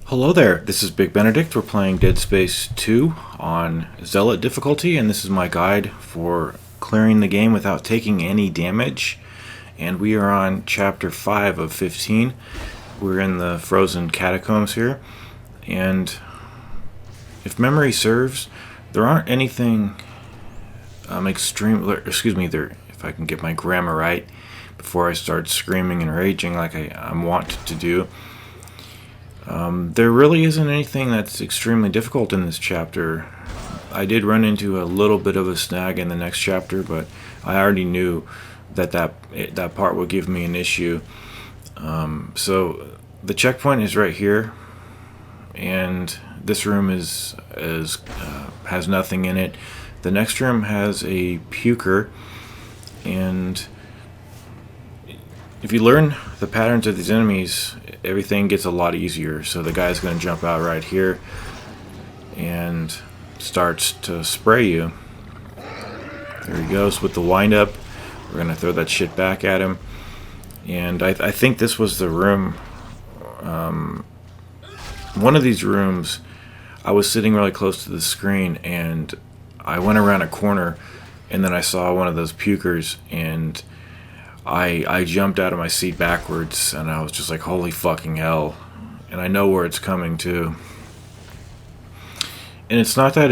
Hello there, this is Big Benedict. We're playing Dead Space 2 on Zealot difficulty, and this is my guide for clearing the game without taking any damage. And we are on Chapter 5 of 15. We're in the frozen catacombs here, and if memory serves, there aren't anything if I can get my grammar right before I start screaming and raging like I'm wont to do. There really isn't anything that's extremely difficult in this chapter. I did run into a little bit of a snag in the next chapter, but I already knew that part would give me an issue. So the checkpoint is right here, and this room has nothing in it. The next room has a puker, and if you learn the patterns of these enemies, everything gets a lot easier. So the guy's going to jump out right here and starts to spray you. There he goes with the wind-up. We're going to throw that shit back at him. And I think this was the room. One of these rooms, I was sitting really close to the screen, and I went around a corner, and then I saw one of those pukers, and I jumped out of my seat backwards, and I was just like, holy fucking hell. And I know where it's coming to. And it's not that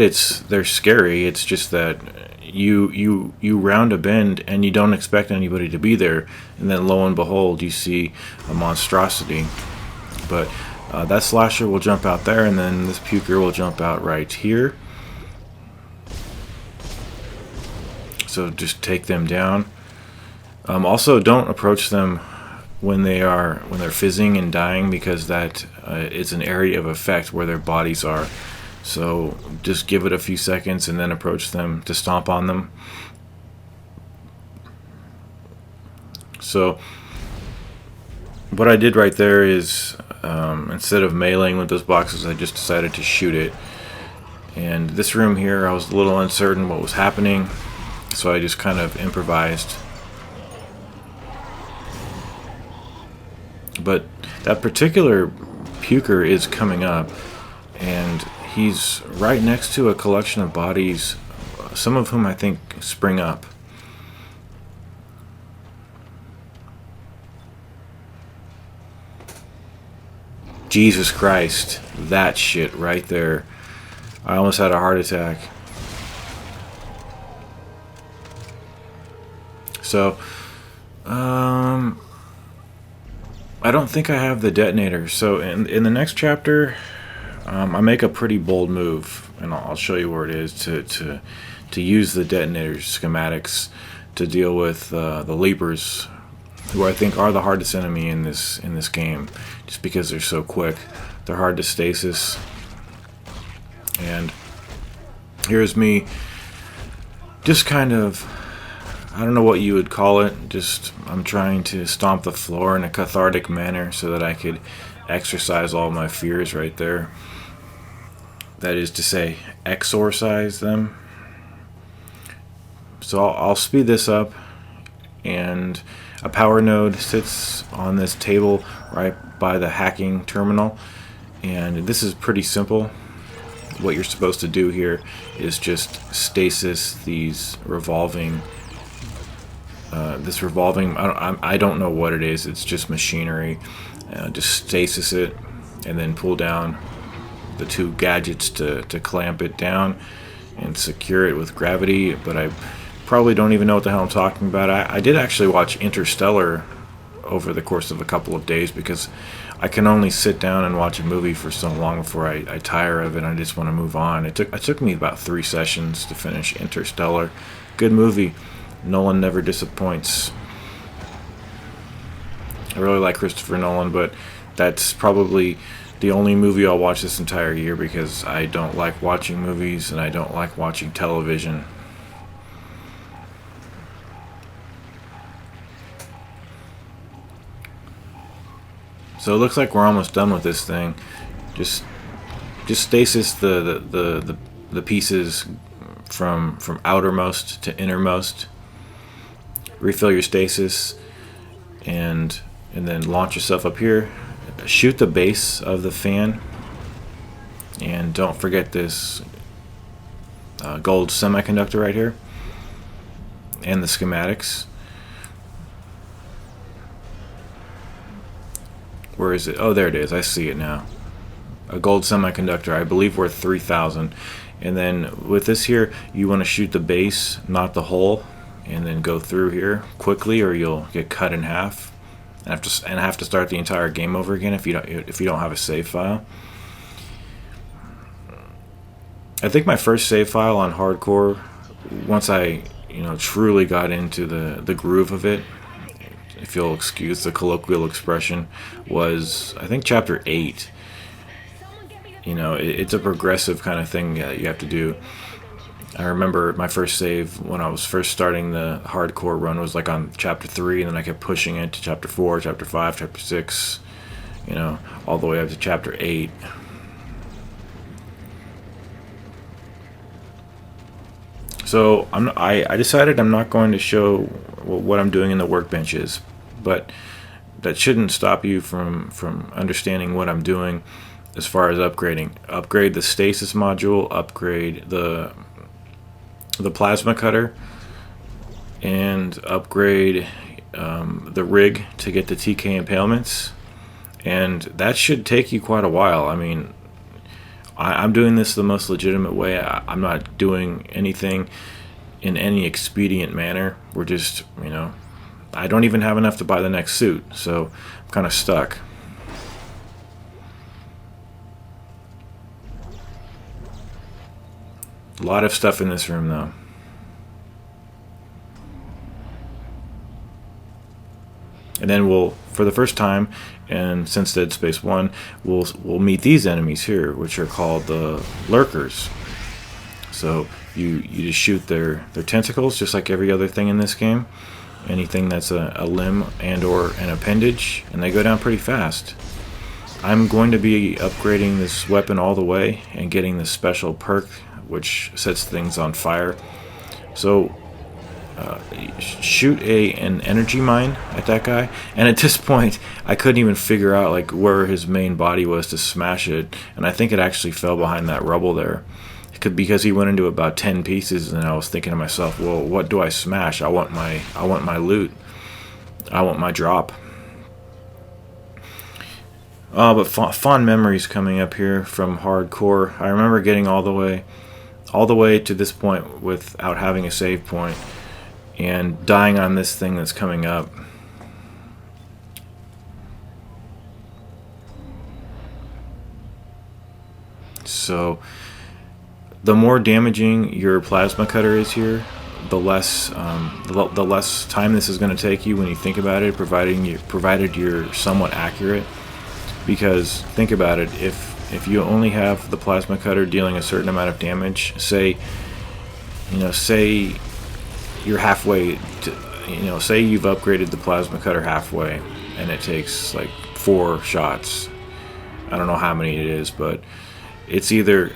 they're scary, it's just that you round a bend and you don't expect anybody to be there, and then lo and behold you see a monstrosity. But that slasher will jump out there, and then this puker will jump out right here. So just take them down. Also, don't approach them when they're fizzing and dying, because that is an area of effect where their bodies are. So just give it a few seconds and then approach them to stomp on them. So what I did right there is, instead of meleeing with those boxes, I just decided to shoot it. And this room here, I was a little uncertain what was happening, so I just kind of improvised. But that particular puker is coming up, and he's right next to a collection of bodies, some of whom I think spring up. Jesus Christ, that shit right there. I almost had a heart attack. So, I don't think I have the detonator. So in the next chapter, I make a pretty bold move, and I'll show you where it is to use the detonator schematics to deal with the Leapers, who I think are the hardest enemy in this game, just because they're so quick. They're hard to stasis. And here's me, just kind of, I don't know what you would call it, just I'm trying to stomp the floor in a cathartic manner so that I could exercise all my fears right there. That is to say, exorcise them. So I'll speed this up, and a power node sits on this table right by the hacking terminal, and this is pretty simple. What you're supposed to do here is just stasis these revolving I don't know what it is, it's just machinery. Just stasis it, and then pull down the two gadgets to clamp it down and secure it with gravity. But I probably don't even know what the hell I'm talking about. I did actually watch Interstellar over the course of a couple of days, because I can only sit down and watch a movie for so long before I tire of it and I just want to move on. It took me about 3 sessions to finish Interstellar. Good movie. Nolan never disappoints. I really like Christopher Nolan, but that's probably the only movie I'll watch this entire year, because I don't like watching movies and I don't like watching television. So it looks like we're almost done with this thing. Just stasis the pieces from outermost to innermost. Refill your stasis, and then launch yourself up here. Shoot the base of the fan And don't forget this gold semiconductor right here, and the schematics. Where is it? Oh, there it is. I see it now. A gold semiconductor, I believe worth 3,000. And then with this here, you want to shoot the base, not the hole, and then go through here quickly, or you'll get cut in half and have to start the entire game over again if you don't have a save file. I think my first save file on hardcore, once I truly got into the groove of it, if you'll excuse the colloquial expression, was I think chapter 8. It's a progressive kind of thing that you have to do. I remember my first save when I was first starting the hardcore run was like on chapter 3, and then I kept pushing it to chapter 4, chapter 5, chapter 6, all the way up to chapter 8. So I decided I'm not going to show what I'm doing in the workbenches, but that shouldn't stop you from understanding what I'm doing as far as upgrading. Upgrade the stasis module, upgrade the plasma cutter, and upgrade the rig to get the TK impalements. And that should take you quite a while. I mean, I'm doing this the most legitimate way. I'm not doing anything in any expedient manner. We're just, I don't even have enough to buy the next suit, so I'm kind of stuck. A lot of stuff in this room, though. And then for the first time, and since Dead Space 1, we'll meet these enemies here, which are called the Lurkers. So you just shoot their tentacles, just like every other thing in this game. Anything that's a limb and or an appendage, and they go down pretty fast. I'm going to be upgrading this weapon all the way and getting this special perk, which sets things on fire. So shoot an energy mine at that guy, and at this point I couldn't even figure out like where his main body was to smash it, and I think it actually fell behind that rubble there, because he went into about 10 pieces, and I was thinking to myself, well, what do I smash? I want my loot, I want my drop. But fond memories coming up here from hardcore. I remember getting all the way to this point without having a save point, and dying on this thing that's coming up. So the more damaging your plasma cutter is here, the less time this is going to take you when you think about it, provided you're somewhat accurate. Because think about it, if you only have the plasma cutter dealing a certain amount of damage, say you're halfway to, say you've upgraded the plasma cutter halfway, and it takes like 4 shots. I don't know how many it is, but it's either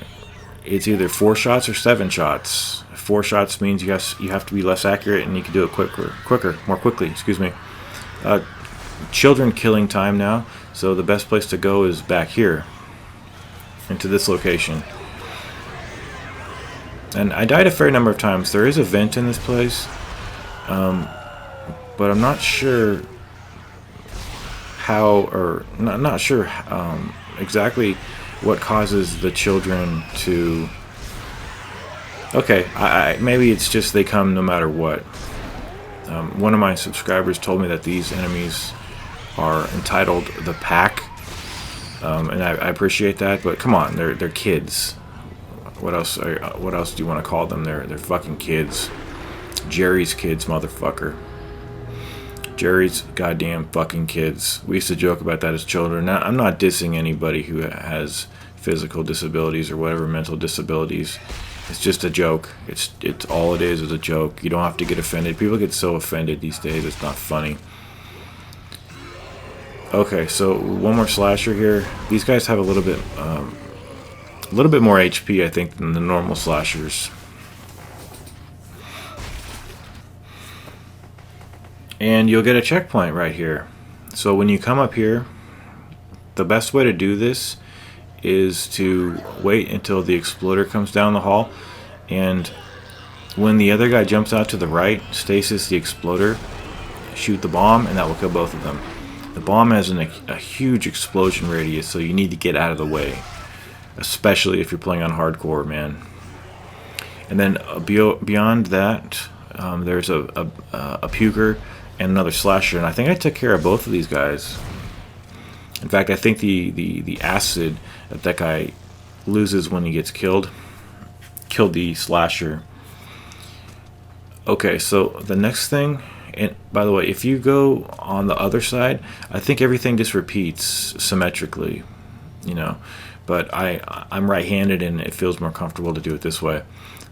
4 shots or 7 shots. 4 shots means you have to be less accurate, and you can do it more quickly. Excuse me. Children killing time now, so the best place to go is back here, into this location. And I died a fair number of times. There is a vent in this place, but I'm not sure how, or not sure exactly what causes the children to. Okay, maybe it's just they come no matter what. One of my subscribers told me that these enemies are entitled the Pack, and I appreciate that. But come on, they're kids. What else do you want to call them? They're fucking kids. Jerry's kids, motherfucker. Jerry's goddamn fucking kids. We used to joke about that as children. Now, I'm not dissing anybody who has physical disabilities or whatever, mental disabilities. It's just a joke. It's all it is a joke. You don't have to get offended. People get so offended these days. It's not funny. Okay, so one more slasher here. These guys have a little bit more HP, I think, than the normal slashers. And you'll get a checkpoint right here. So when you come up here, the best way to do this is to wait until the exploder comes down the hall, and when the other guy jumps out to the right, stasis the exploder, shoot the bomb, and that will kill both of them. The bomb has a huge explosion radius, so you need to get out of the way, especially if you're playing on hardcore, man. And then beyond that, there's a puker and another slasher, and I think I took care of both of these guys. In fact, I think the acid that guy loses when he gets killed the slasher. Okay, so the next thing, and by the way, if you go on the other side, I think everything just repeats symmetrically, you know. But I'm right-handed, and it feels more comfortable to do it this way.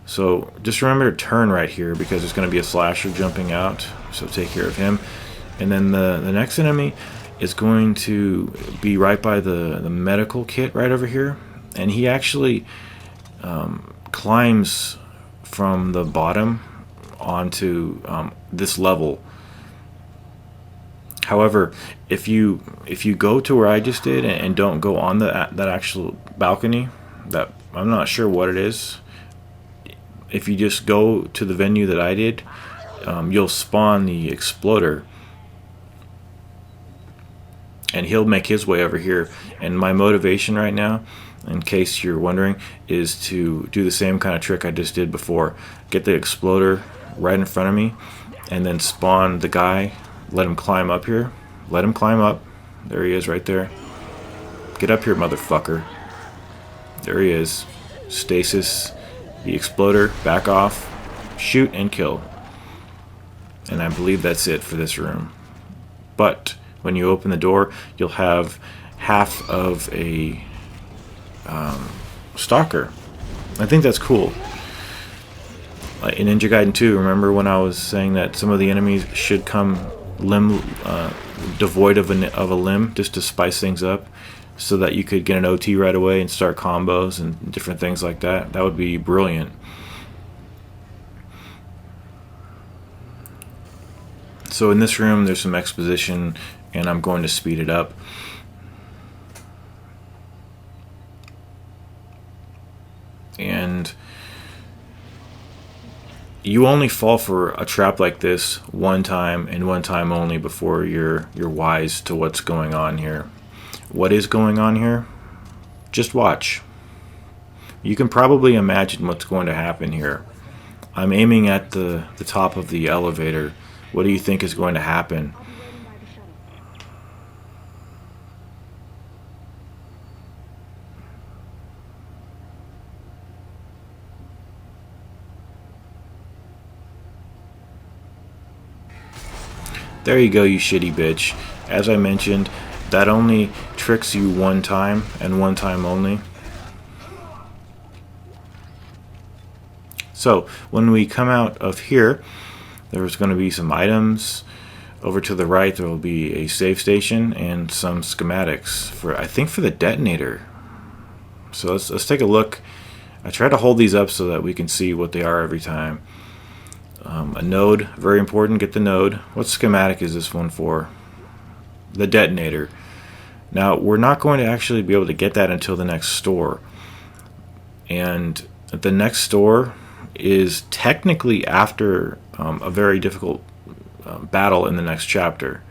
So just remember to turn right here, because there's going to be a slasher jumping out, so take care of him. And then the next enemy is going to be right by the medical kit right over here, and he actually climbs from the bottom onto this level. However, if you go to where I just did and don't go on that actual balcony, that I'm not sure what it is, if you just go to the venue that I did, you'll spawn the exploder, and he'll make his way over here. And my motivation right now, in case you're wondering, is to do the same kind of trick I just did before. Get the exploder right in front of me, and then spawn the guy, let him climb up here. Let him climb up. There he is right there. Get up here, motherfucker. There he is. Stasis the exploder, back off, shoot, and kill. And I believe that's it for this room. But when you open the door, you'll have half of a stalker. I think that's cool. In Ninja Gaiden 2, remember when I was saying that some of the enemies should come devoid of a limb, just to spice things up, so that you could get an OT right away and start combos and different things like that? That would be brilliant. So in this room, there's some exposition, and I'm going to speed it up. And you only fall for a trap like this one time, and one time only, before you're wise to what's going on here. What is going on here? Just watch. You can probably imagine what's going to happen here. I'm aiming at the top of the elevator. What do you think is going to happen? There you go, you shitty bitch. As I mentioned, that only tricks you one time, and one time only. So when we come out of here, there's going to be some items. Over to the right, there will be a save station and some schematics I think for the detonator. So let's take a look. I try to hold these up so that we can see what they are every time. A node, very important. Get the node. What schematic is this one for? The detonator. Now, we're not going to actually be able to get that until the next store. And the next store is technically after a very difficult battle in the next chapter.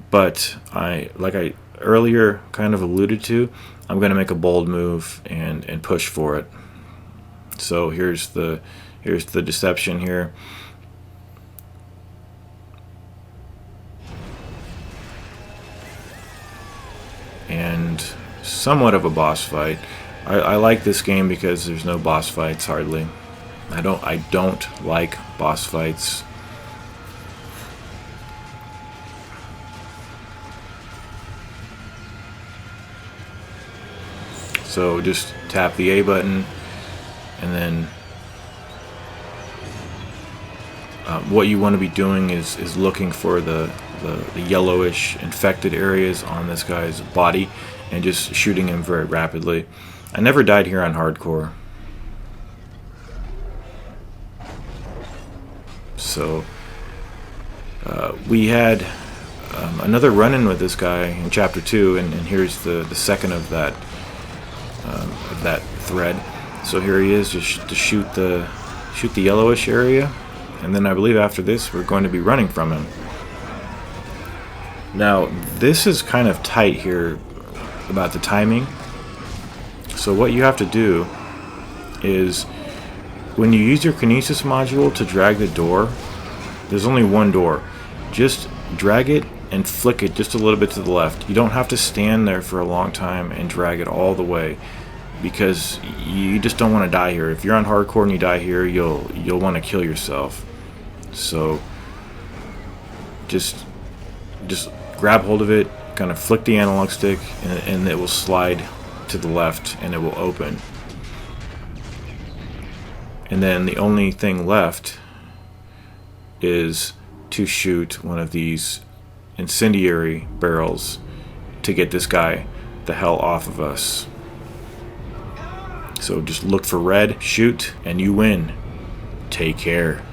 But like I earlier kind of alluded to, I'm going to make a bold move and push for it. So here's the deception here. And somewhat of a boss fight. I like this game because there's no boss fights hardly. I don't like boss fights. So just tap the A button, and then what you want to be doing is looking for the yellowish infected areas on this guy's body, and just shooting him very rapidly. I never died here on hardcore. So we had another run-in with this guy in chapter 2, and here's the second of that of that thread. So here he is, just to shoot the yellowish area, and then I believe after this we're going to be running from him. Now this is kind of tight here about the timing. So what you have to do is, when you use your kinesis module to drag the door, there's only one door. Just drag it and flick it just a little bit to the left. You don't have to stand there for a long time and drag it all the way, because you just don't want to die here. If you're on hardcore and you die here, you'll want to kill yourself. So just grab hold of it, kind of flick the analog stick, and it will slide to the left and it will open. And then the only thing left is to shoot one of these incendiary barrels to get this guy the hell off of us. So just look for red, shoot, and you win. Take care.